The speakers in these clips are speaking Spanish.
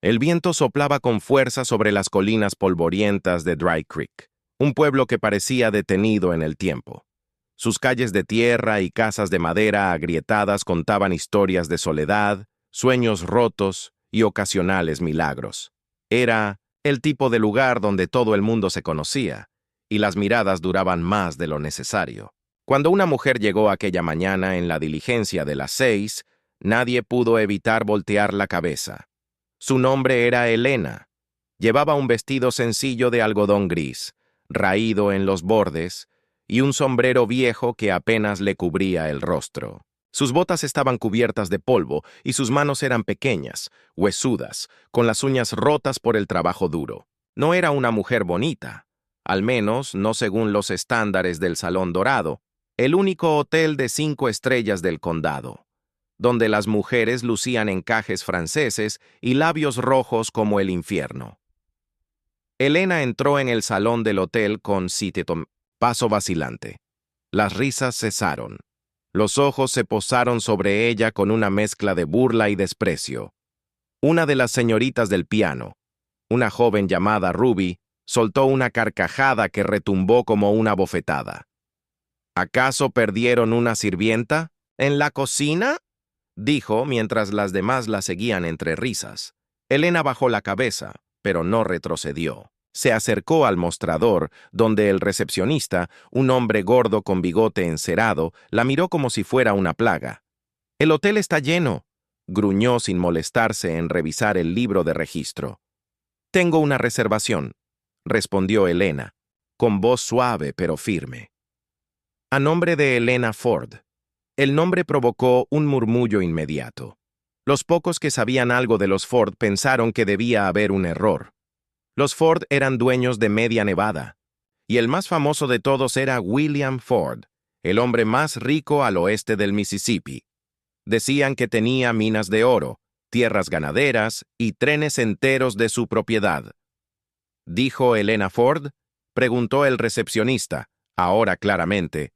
El viento soplaba con fuerza sobre las colinas polvorientas de Dry Creek, un pueblo que parecía detenido en el tiempo. Sus calles de tierra y casas de madera agrietadas contaban historias de soledad, sueños rotos y ocasionales milagros. Era el tipo de lugar donde todo el mundo se conocía, y las miradas duraban más de lo necesario. Cuando una mujer llegó aquella mañana en la diligencia de las 6, nadie pudo evitar voltear la cabeza. Su nombre era Elena. Llevaba un vestido sencillo de algodón gris, raído en los bordes, y un sombrero viejo que apenas le cubría el rostro. Sus botas estaban cubiertas de polvo y sus manos eran pequeñas, huesudas, con las uñas rotas por el trabajo duro. No era una mujer bonita, al menos no según los estándares del Salón Dorado, el único hotel de 5 estrellas del condado, donde las mujeres lucían encajes franceses y labios rojos como el infierno. Elena entró en el salón del hotel con paso vacilante. Las risas cesaron. Los ojos se posaron sobre ella con una mezcla de burla y desprecio. Una de las señoritas del piano, una joven llamada Ruby, soltó una carcajada que retumbó como una bofetada. ¿Acaso perdieron una sirvienta? ¿En la cocina?, dijo mientras las demás la seguían entre risas. Elena bajó la cabeza, pero no retrocedió. Se acercó al mostrador, donde el recepcionista, un hombre gordo con bigote encerado, la miró como si fuera una plaga. «El hotel está lleno», gruñó sin molestarse en revisar el libro de registro. «Tengo una reservación», respondió Elena, con voz suave pero firme. «A nombre de Elena Ford». El nombre provocó un murmullo inmediato. Los pocos que sabían algo de los Ford pensaron que debía haber un error. Los Ford eran dueños de media Nevada, y el más famoso de todos era William Ford, el hombre más rico al oeste del Mississippi. Decían que tenía minas de oro, tierras ganaderas y trenes enteros de su propiedad. ¿Dijo Elena Ford?, preguntó el recepcionista, ahora claramente.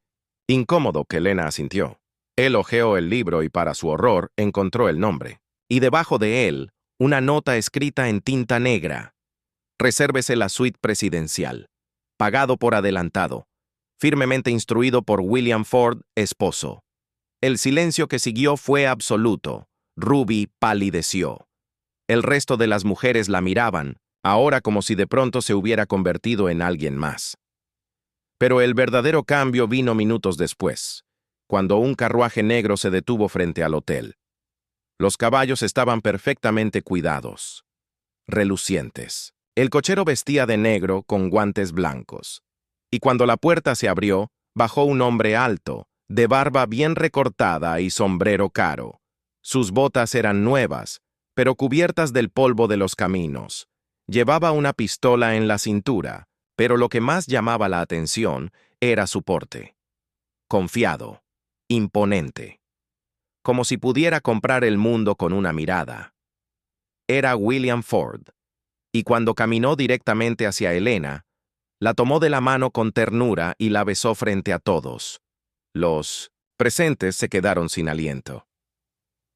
Incómodo que Elena asintió. Él hojeó el libro y para su horror encontró el nombre. Y debajo de él, una nota escrita en tinta negra. Resérvese la suite presidencial. Pagado por adelantado. Firmemente instruido por William Ford, esposo. El silencio que siguió fue absoluto. Ruby palideció. El resto de las mujeres la miraban, ahora como si de pronto se hubiera convertido en alguien más. Pero el verdadero cambio vino minutos después, cuando un carruaje negro se detuvo frente al hotel. Los caballos estaban perfectamente cuidados, relucientes. El cochero vestía de negro con guantes blancos. Y cuando la puerta se abrió, bajó un hombre alto, de barba bien recortada y sombrero caro. Sus botas eran nuevas, pero cubiertas del polvo de los caminos. Llevaba una pistola en la cintura, pero lo que más llamaba la atención era su porte. Confiado. Imponente. Como si pudiera comprar el mundo con una mirada. Era William Ford, y cuando caminó directamente hacia Elena, la tomó de la mano con ternura y la besó frente a todos. Los presentes se quedaron sin aliento.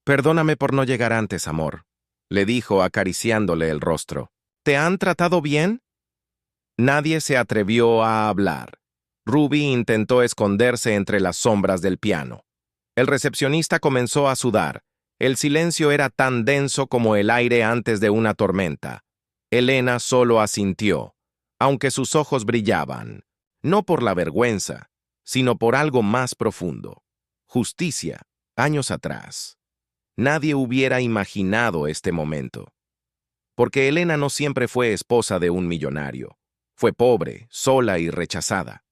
«Perdóname por no llegar antes, amor», le dijo acariciándole el rostro. «¿Te han tratado bien?» Nadie se atrevió a hablar. Ruby intentó esconderse entre las sombras del piano. El recepcionista comenzó a sudar. El silencio era tan denso como el aire antes de una tormenta. Elena solo asintió, aunque sus ojos brillaban, no por la vergüenza, sino por algo más profundo. Justicia, años atrás. Nadie hubiera imaginado este momento. Porque Elena no siempre fue esposa de un millonario. Fue pobre, sola y rechazada.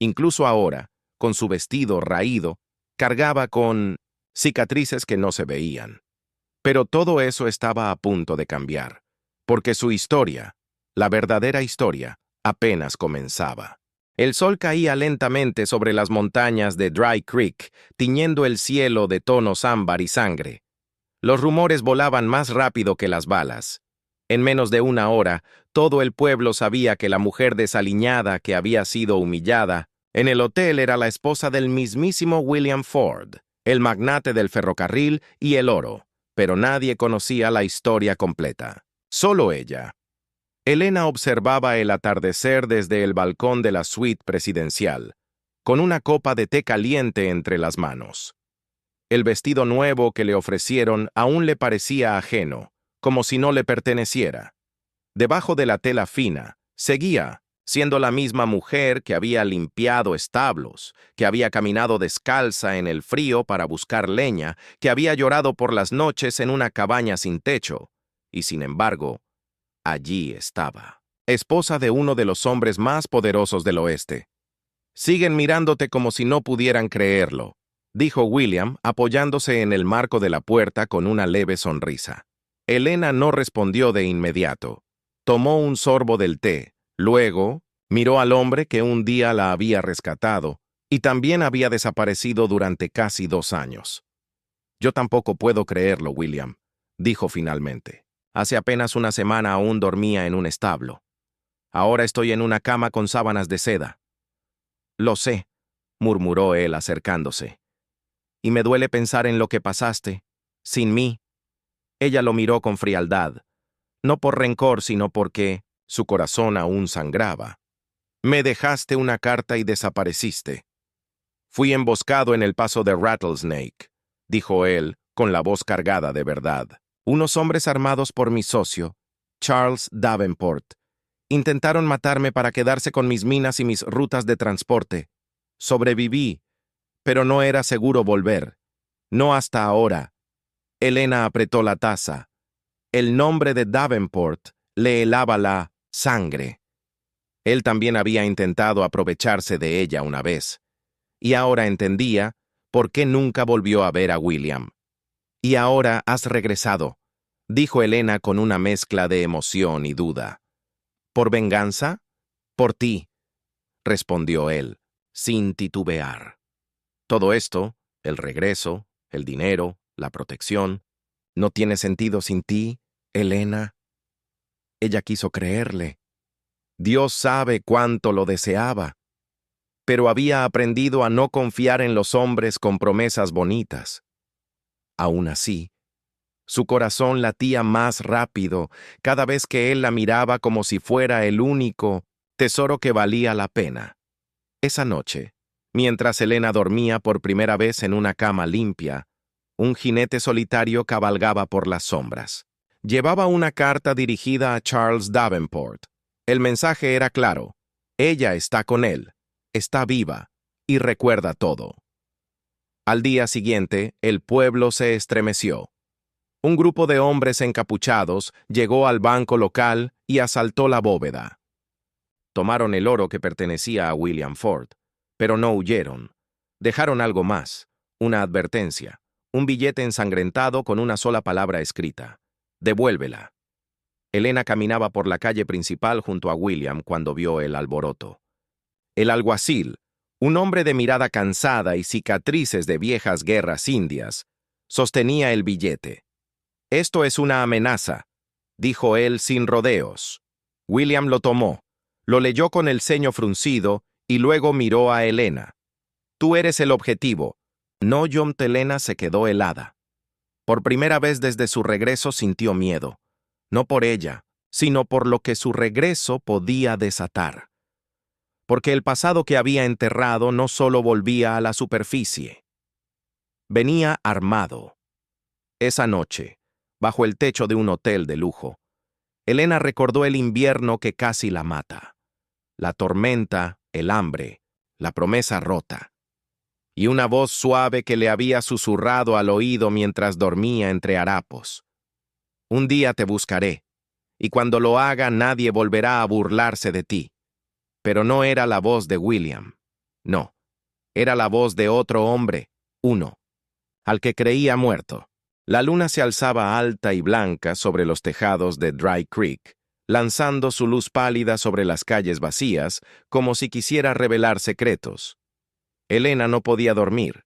Incluso ahora, con su vestido raído, cargaba con cicatrices que no se veían. Pero todo eso estaba a punto de cambiar, porque su historia, la verdadera historia, apenas comenzaba. El sol caía lentamente sobre las montañas de Dry Creek, tiñendo el cielo de tonos ámbar y sangre. Los rumores volaban más rápido que las balas. En menos de una hora, todo el pueblo sabía que la mujer desaliñada que había sido humillada en el hotel era la esposa del mismísimo William Ford, el magnate del ferrocarril y el oro, pero nadie conocía la historia completa. Solo ella. Elena observaba el atardecer desde el balcón de la suite presidencial, con una copa de té caliente entre las manos. El vestido nuevo que le ofrecieron aún le parecía ajeno, como si no le perteneciera. Debajo de la tela fina, seguía, siendo la misma mujer que había limpiado establos, que había caminado descalza en el frío para buscar leña, que había llorado por las noches en una cabaña sin techo, y sin embargo, allí estaba, esposa de uno de los hombres más poderosos del oeste. Siguen mirándote como si no pudieran creerlo, dijo William, apoyándose en el marco de la puerta con una leve sonrisa. Elena no respondió de inmediato. Tomó un sorbo del té, luego miró al hombre que un día la había rescatado y también había desaparecido durante casi 2 años. Yo tampoco puedo creerlo, William, dijo finalmente. Hace apenas una semana aún dormía en un establo. Ahora estoy en una cama con sábanas de seda. Lo sé, murmuró él acercándose. Y me duele pensar en lo que pasaste, sin mí. Ella lo miró con frialdad, no por rencor, sino porque su corazón aún sangraba. Me dejaste una carta y desapareciste. Fui emboscado en el paso de Rattlesnake, dijo él, con la voz cargada de verdad. Unos hombres armados por mi socio, Charles Davenport, intentaron matarme para quedarse con mis minas y mis rutas de transporte. Sobreviví, pero no era seguro volver. No hasta ahora. Elena apretó la taza. El nombre de Davenport le helaba la sangre. Él también había intentado aprovecharse de ella una vez, y ahora entendía por qué nunca volvió a ver a William. Y ahora has regresado, dijo Elena con una mezcla de emoción y duda. ¿Por venganza? Por ti, respondió él, sin titubear. Todo esto, el regreso, el dinero, la protección, no tiene sentido sin ti, Elena. Ella quiso creerle. Dios sabe cuánto lo deseaba, pero había aprendido a no confiar en los hombres con promesas bonitas. Aún así, su corazón latía más rápido cada vez que él la miraba como si fuera el único tesoro que valía la pena. Esa noche, mientras Elena dormía por primera vez en una cama limpia, un jinete solitario cabalgaba por las sombras. Llevaba una carta dirigida a Charles Davenport. El mensaje era claro. Ella está con él, está viva y recuerda todo. Al día siguiente, el pueblo se estremeció. Un grupo de hombres encapuchados llegó al banco local y asaltó la bóveda. Tomaron el oro que pertenecía a William Ford, pero no huyeron. Dejaron algo más, una advertencia, un billete ensangrentado con una sola palabra escrita. Devuélvela. Elena caminaba por la calle principal junto a William cuando vio el alboroto. El alguacil, un hombre de mirada cansada y cicatrices de viejas guerras indias, sostenía el billete. «Esto es una amenaza», dijo él sin rodeos. William lo tomó, lo leyó con el ceño fruncido y luego miró a Elena. «Tú eres el objetivo». No, Elena se quedó helada. Por primera vez desde su regreso sintió miedo, no por ella, sino por lo que su regreso podía desatar. Porque el pasado que había enterrado no solo volvía a la superficie. Venía armado. Esa noche, bajo el techo de un hotel de lujo, Elena recordó el invierno que casi la mata, la tormenta, el hambre, la promesa rota, y una voz suave que le había susurrado al oído mientras dormía entre harapos. Un día te buscaré, y cuando lo haga nadie volverá a burlarse de ti. Pero no era la voz de William. No, era la voz de otro hombre, uno, al que creía muerto. La luna se alzaba alta y blanca sobre los tejados de Dry Creek, lanzando su luz pálida sobre las calles vacías, como si quisiera revelar secretos. Elena no podía dormir.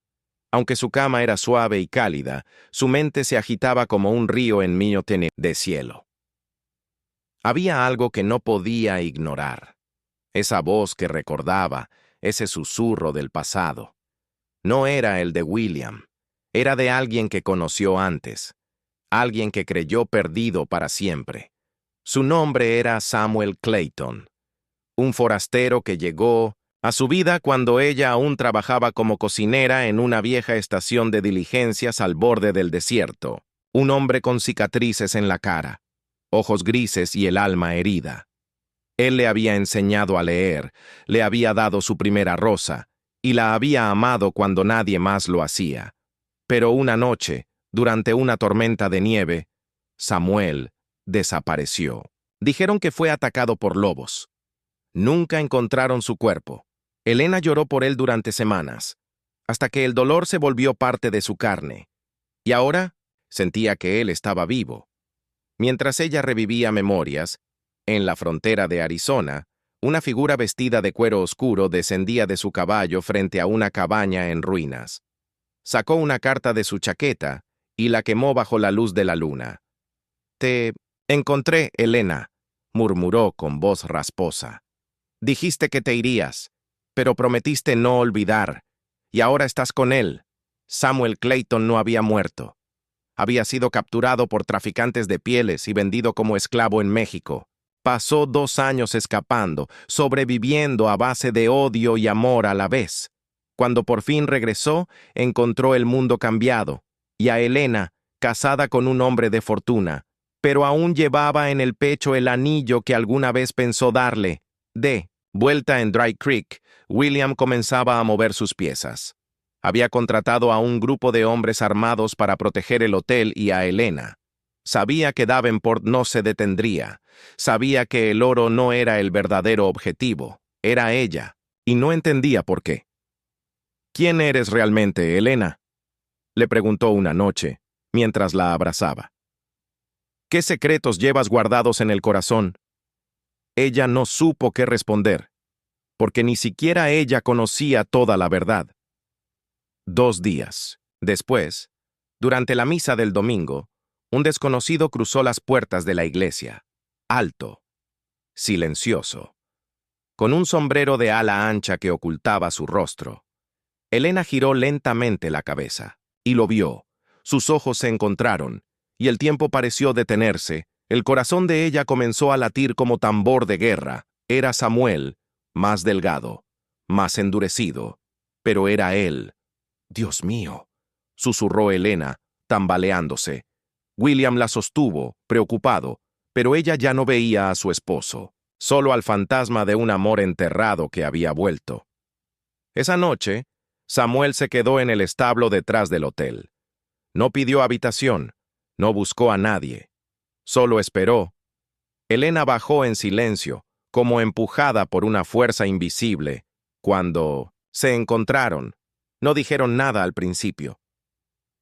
Aunque su cama era suave y cálida, su mente se agitaba como un río en medio de cielo. Había algo que no podía ignorar. Esa voz que recordaba, ese susurro del pasado. No era el de William. Era de alguien que conoció antes. Alguien que creyó perdido para siempre. Su nombre era Samuel Clayton, un forastero que llegó a su vida cuando ella aún trabajaba como cocinera en una vieja estación de diligencias al borde del desierto. Un hombre con cicatrices en la cara, ojos grises y el alma herida. Él le había enseñado a leer, le había dado su primera rosa, y la había amado cuando nadie más lo hacía. Pero una noche, durante una tormenta de nieve, Samuel desapareció. Dijeron que fue atacado por lobos. Nunca encontraron su cuerpo. Elena lloró por él durante semanas, hasta que el dolor se volvió parte de su carne. Y ahora sentía que él estaba vivo. Mientras ella revivía memorias, en la frontera de Arizona, una figura vestida de cuero oscuro descendía de su caballo frente a una cabaña en ruinas. Sacó una carta de su chaqueta y la quemó bajo la luz de la luna. «Te encontré, Elena», murmuró con voz rasposa. «Dijiste que te irías, pero prometiste no olvidar, y ahora estás con él». Samuel Clayton no había muerto. Había sido capturado por traficantes de pieles y vendido como esclavo en México. Pasó 2 años escapando, sobreviviendo a base de odio y amor a la vez. Cuando por fin regresó, encontró el mundo cambiado, y a Elena, casada con un hombre de fortuna, pero aún llevaba en el pecho el anillo que alguna vez pensó darle. De vuelta en Dry Creek, William comenzaba a mover sus piezas. Había contratado a un grupo de hombres armados para proteger el hotel y a Elena. Sabía que Davenport no se detendría. Sabía que el oro no era el verdadero objetivo, era ella, y no entendía por qué. «¿Quién eres realmente, Elena?», le preguntó una noche, mientras la abrazaba. «¿Qué secretos llevas guardados en el corazón?». Ella no supo qué responder, porque ni siquiera ella conocía toda la verdad. 2 días después, durante la misa del domingo, un desconocido cruzó las puertas de la iglesia, alto, silencioso, con un sombrero de ala ancha que ocultaba su rostro. Elena giró lentamente la cabeza, y lo vio. Sus ojos se encontraron, y el tiempo pareció detenerse. El corazón de ella comenzó a latir como tambor de guerra. Era Samuel, más delgado, más endurecido, pero era él. «Dios mío», susurró Elena, tambaleándose. William la sostuvo, preocupado, pero ella ya no veía a su esposo, solo al fantasma de un amor enterrado que había vuelto. Esa noche, Samuel se quedó en el establo detrás del hotel. No pidió habitación, no buscó a nadie, solo esperó. Elena bajó en silencio, como empujada por una fuerza invisible. Cuando se encontraron, no dijeron nada al principio.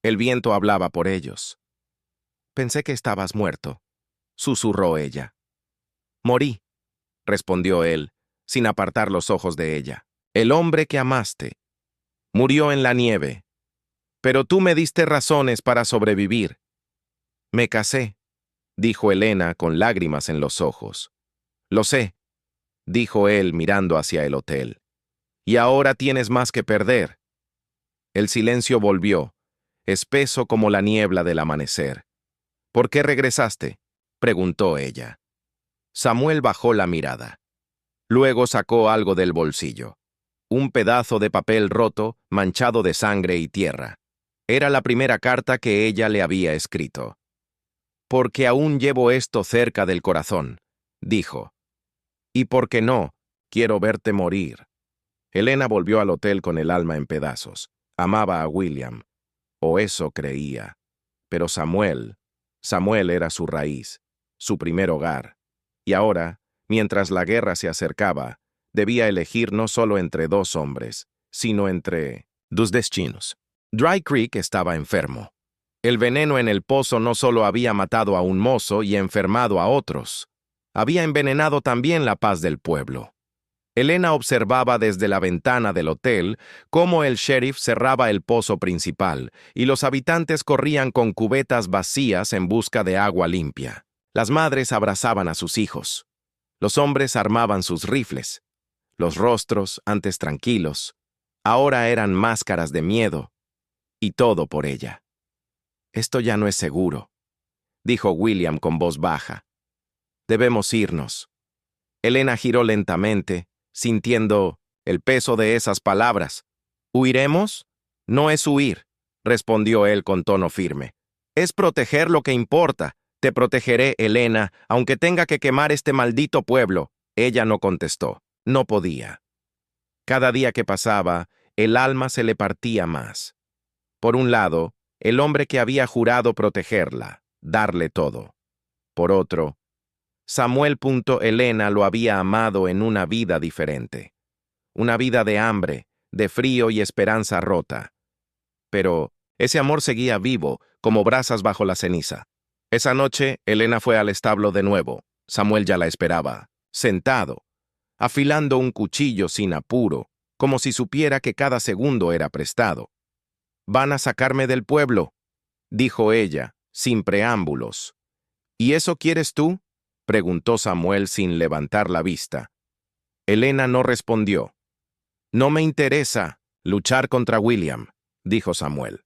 El viento hablaba por ellos. «Pensé que estabas muerto», susurró ella. «Morí», respondió él, sin apartar los ojos de ella. «El hombre que amaste murió en la nieve, pero tú me diste razones para sobrevivir». «Me casé», dijo Elena con lágrimas en los ojos. «Lo sé», dijo él mirando hacia el hotel. «Y ahora tienes más que perder». El silencio volvió, espeso como la niebla del amanecer. «¿Por qué regresaste?», preguntó ella. Samuel bajó la mirada. Luego sacó algo del bolsillo. Un pedazo de papel roto, manchado de sangre y tierra. Era la primera carta que ella le había escrito. «Porque aún llevo esto cerca del corazón», dijo. «Y porque no, quiero verte morir». Elena volvió al hotel con el alma en pedazos. Amaba a William, o eso creía. Pero Samuel era su raíz, su primer hogar. Y ahora, mientras la guerra se acercaba, debía elegir no solo entre 2 hombres, sino entre 2 destinos. Dry Creek estaba enfermo. El veneno en el pozo no solo había matado a un mozo y enfermado a otros, había envenenado también la paz del pueblo. Elena observaba desde la ventana del hotel cómo el sheriff cerraba el pozo principal y los habitantes corrían con cubetas vacías en busca de agua limpia. Las madres abrazaban a sus hijos. Los hombres armaban sus rifles. Los rostros, antes tranquilos, ahora eran máscaras de miedo. Y todo por ella. «Esto ya no es seguro», dijo William con voz baja. Debemos irnos. Elena giró lentamente, sintiendo el peso de esas palabras. ¿Huiremos? No es huir, respondió él con tono firme. Es proteger lo que importa. Te protegeré, Elena, aunque tenga que quemar este maldito pueblo. Ella no contestó. No podía. Cada día que pasaba, el alma se le partía más. Por un lado, el hombre que había jurado protegerla, darle todo. Por otro, Samuel. Elena lo había amado en una vida diferente. Una vida de hambre, de frío y esperanza rota. Pero ese amor seguía vivo, como brasas bajo la ceniza. Esa noche, Elena fue al establo de nuevo. Samuel ya la esperaba, sentado, afilando un cuchillo sin apuro, como si supiera que cada segundo era prestado. «Van a sacarme del pueblo», dijo ella, sin preámbulos. «¿Y eso quieres tú?», preguntó Samuel sin levantar la vista. Elena no respondió. «No me interesa luchar contra William», dijo Samuel.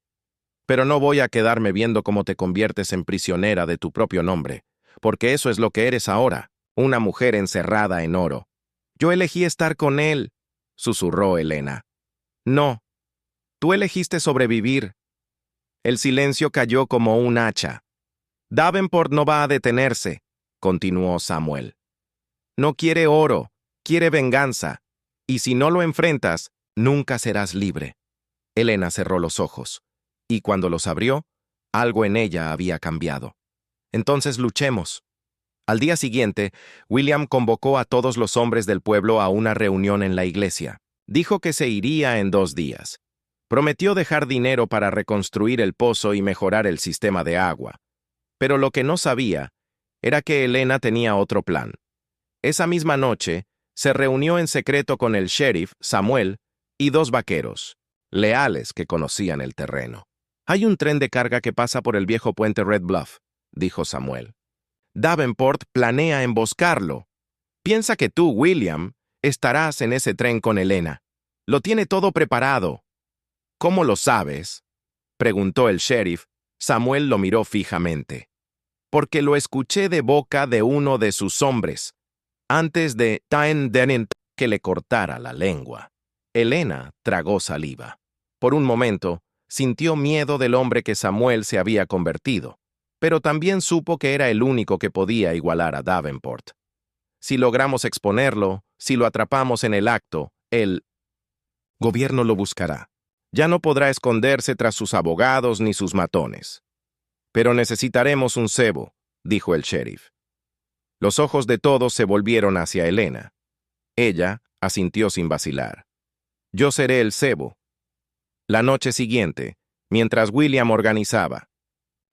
«Pero no voy a quedarme viendo cómo te conviertes en prisionera de tu propio nombre, porque eso es lo que eres ahora, una mujer encerrada en oro». «Yo elegí estar con él», susurró Elena. «No, tú elegiste sobrevivir». El silencio cayó como un hacha. «Davenport no va a detenerse», continuó Samuel. «No quiere oro, quiere venganza, y si no lo enfrentas, nunca serás libre». Elena cerró los ojos, y cuando los abrió, algo en ella había cambiado. «Entonces luchemos». Al día siguiente, William convocó a todos los hombres del pueblo a una reunión en la iglesia. Dijo que se iría en 2 días. Prometió dejar dinero para reconstruir el pozo y mejorar el sistema de agua. Pero lo que no sabía era que Elena tenía otro plan. Esa misma noche, se reunió en secreto con el sheriff, Samuel, y 2 vaqueros, leales que conocían el terreno. «Hay un tren de carga que pasa por el viejo puente Red Bluff», dijo Samuel. «Davenport planea emboscarlo. Piensa que tú, William, estarás en ese tren con Elena. Lo tiene todo preparado». «¿Cómo lo sabes?», preguntó el sheriff. Samuel lo miró fijamente. «Porque lo escuché de boca de uno de sus hombres, antes de que le cortara la lengua». Elena tragó saliva. Por un momento, sintió miedo del hombre que Samuel se había convertido, pero también supo que era el único que podía igualar a Davenport. Si logramos exponerlo, si lo atrapamos en el acto, el gobierno lo buscará. Ya no podrá esconderse tras sus abogados ni sus matones. «Pero necesitaremos un cebo», dijo el sheriff. Los ojos de todos se volvieron hacia Elena. Ella asintió sin vacilar. «Yo seré el cebo». La noche siguiente, mientras William organizaba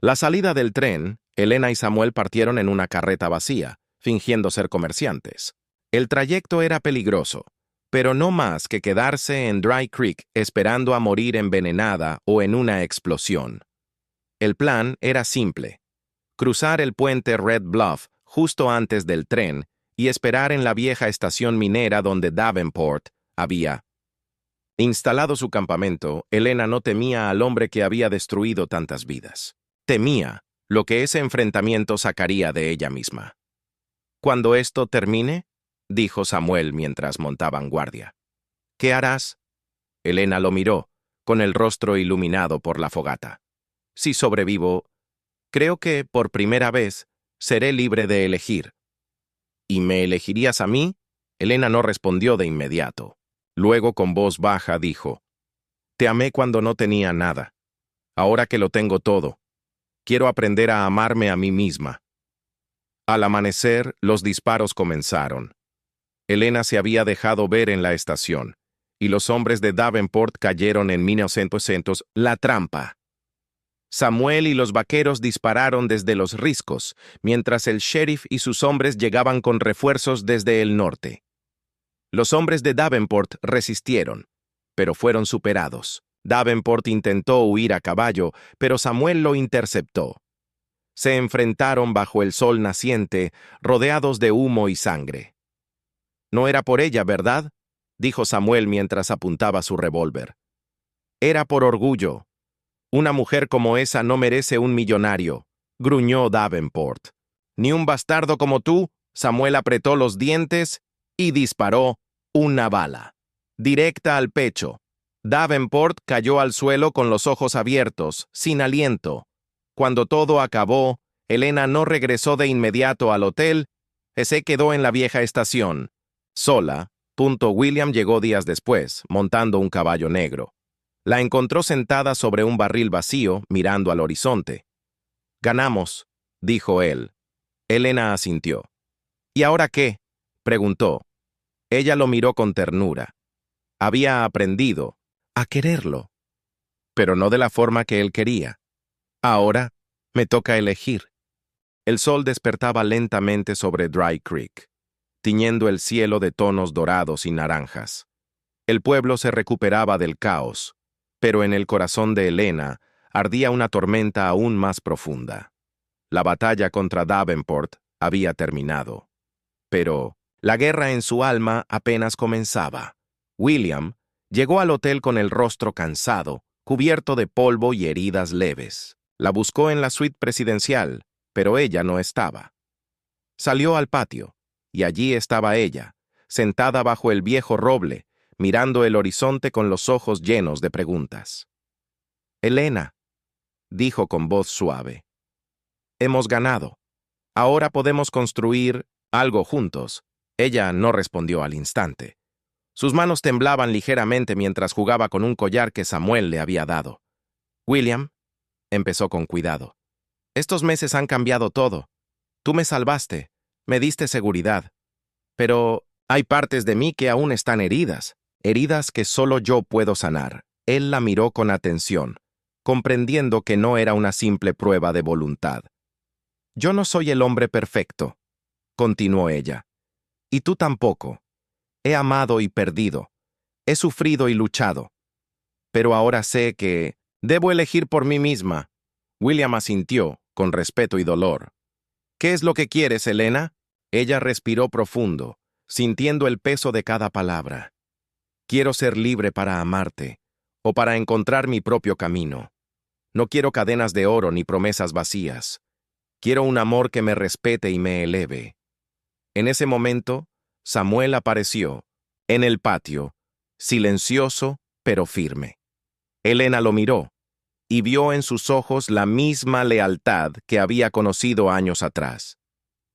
la salida del tren, Elena y Samuel partieron en una carreta vacía, fingiendo ser comerciantes. El trayecto era peligroso, pero no más que quedarse en Dry Creek esperando a morir envenenada o en una explosión. El plan era simple: cruzar el puente Red Bluff justo antes del tren y esperar en la vieja estación minera donde Davenport había instalado su campamento. Elena no temía al hombre que había destruido tantas vidas. Temía lo que ese enfrentamiento sacaría de ella misma. «Cuando esto termine», dijo Samuel mientras montaban guardia. «¿Qué harás?». Elena lo miró, con el rostro iluminado por la fogata. «Si sobrevivo, creo que, por primera vez, seré libre de elegir». «¿Y me elegirías a mí?». Elena no respondió de inmediato. Luego, con voz baja, dijo: «Te amé cuando no tenía nada. Ahora que lo tengo todo, quiero aprender a amarme a mí misma». Al amanecer, los disparos comenzaron. Elena se había dejado ver en la estación, y los hombres de Davenport cayeron en 1900. La trampa. Samuel y los vaqueros dispararon desde los riscos, mientras el sheriff y sus hombres llegaban con refuerzos desde el norte. Los hombres de Davenport resistieron, pero fueron superados. Davenport intentó huir a caballo, pero Samuel lo interceptó. Se enfrentaron bajo el sol naciente, rodeados de humo y sangre. «No era por ella, ¿verdad?», dijo Samuel mientras apuntaba su revólver. «Era por orgullo. Una mujer como esa no merece un millonario», gruñó Davenport. «Ni un bastardo como tú», Samuel apretó los dientes y disparó una bala, directa al pecho. Davenport cayó al suelo con los ojos abiertos, sin aliento. Cuando todo acabó, Helena no regresó de inmediato al hotel, se quedó en la vieja estación, sola. William llegó días después, montando un caballo negro. La encontró sentada sobre un barril vacío, mirando al horizonte. «Ganamos», dijo él. Helena asintió. «¿Y ahora qué?», preguntó. Ella lo miró con ternura. Había aprendido a quererlo, pero no de la forma que él quería. «Ahora me toca elegir». El sol despertaba lentamente sobre Dry Creek, tiñendo el cielo de tonos dorados y naranjas. El pueblo se recuperaba del caos, pero en el corazón de Helena ardía una tormenta aún más profunda. La batalla contra Davenport había terminado, pero la guerra en su alma apenas comenzaba. William llegó al hotel con el rostro cansado, cubierto de polvo y heridas leves. La buscó en la suite presidencial, pero ella no estaba. Salió al patio, y allí estaba ella, sentada bajo el viejo roble, mirando el horizonte con los ojos llenos de preguntas. «Helena», dijo con voz suave, «hemos ganado. Ahora podemos construir algo juntos». Ella no respondió al instante. Sus manos temblaban ligeramente mientras jugaba con un collar que Samuel le había dado. «William», empezó con cuidado, «estos meses han cambiado todo. Tú me salvaste, me diste seguridad. Pero hay partes de mí que aún están heridas, heridas que solo yo puedo sanar». Él la miró con atención, comprendiendo que no era una simple prueba de voluntad. «Yo no soy el hombre perfecto», continuó ella, «y tú tampoco. He amado y perdido, he sufrido y luchado. Pero ahora sé que debo elegir por mí misma». William asintió, con respeto y dolor. «¿Qué es lo que quieres, Helena?». Ella respiró profundo, sintiendo el peso de cada palabra. «Quiero ser libre para amarte, o para encontrar mi propio camino. No quiero cadenas de oro ni promesas vacías. Quiero un amor que me respete y me eleve». En ese momento, Samuel apareció, en el patio, silencioso pero firme. Helena lo miró, y vio en sus ojos la misma lealtad que había conocido años atrás.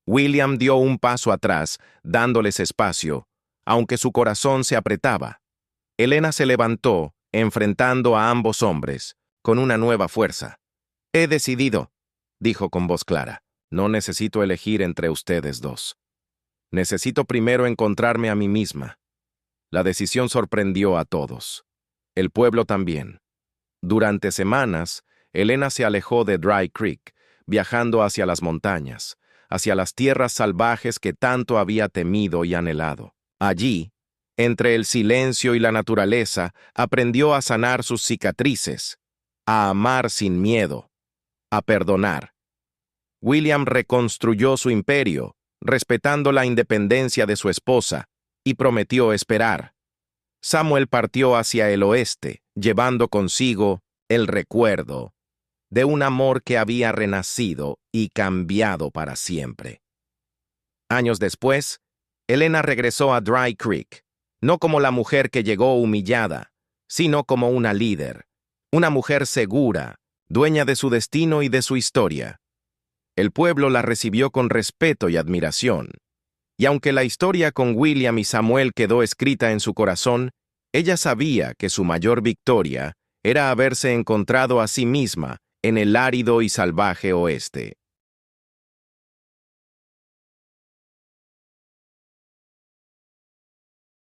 William dio un paso atrás, dándoles espacio, aunque su corazón se apretaba. Helena se levantó, enfrentando a ambos hombres, con una nueva fuerza. «He decidido», dijo con voz clara. «No necesito elegir entre ustedes dos. Necesito primero encontrarme a mí misma». La decisión sorprendió a todos. El pueblo también. Durante semanas, Helena se alejó de Dry Creek, viajando hacia las montañas, hacia las tierras salvajes que tanto había temido y anhelado. Allí, entre el silencio y la naturaleza, aprendió a sanar sus cicatrices, a amar sin miedo, a perdonar. William reconstruyó su imperio, respetando la independencia de su esposa, y prometió esperar. Samuel partió hacia el oeste, llevando consigo el recuerdo de un amor que había renacido y cambiado para siempre. Años después, Helena regresó a Dry Creek, no como la mujer que llegó humillada, sino como una líder, una mujer segura, dueña de su destino y de su historia. El pueblo la recibió con respeto y admiración. Y aunque la historia con William y Samuel quedó escrita en su corazón, ella sabía que su mayor victoria era haberse encontrado a sí misma en el árido y salvaje oeste.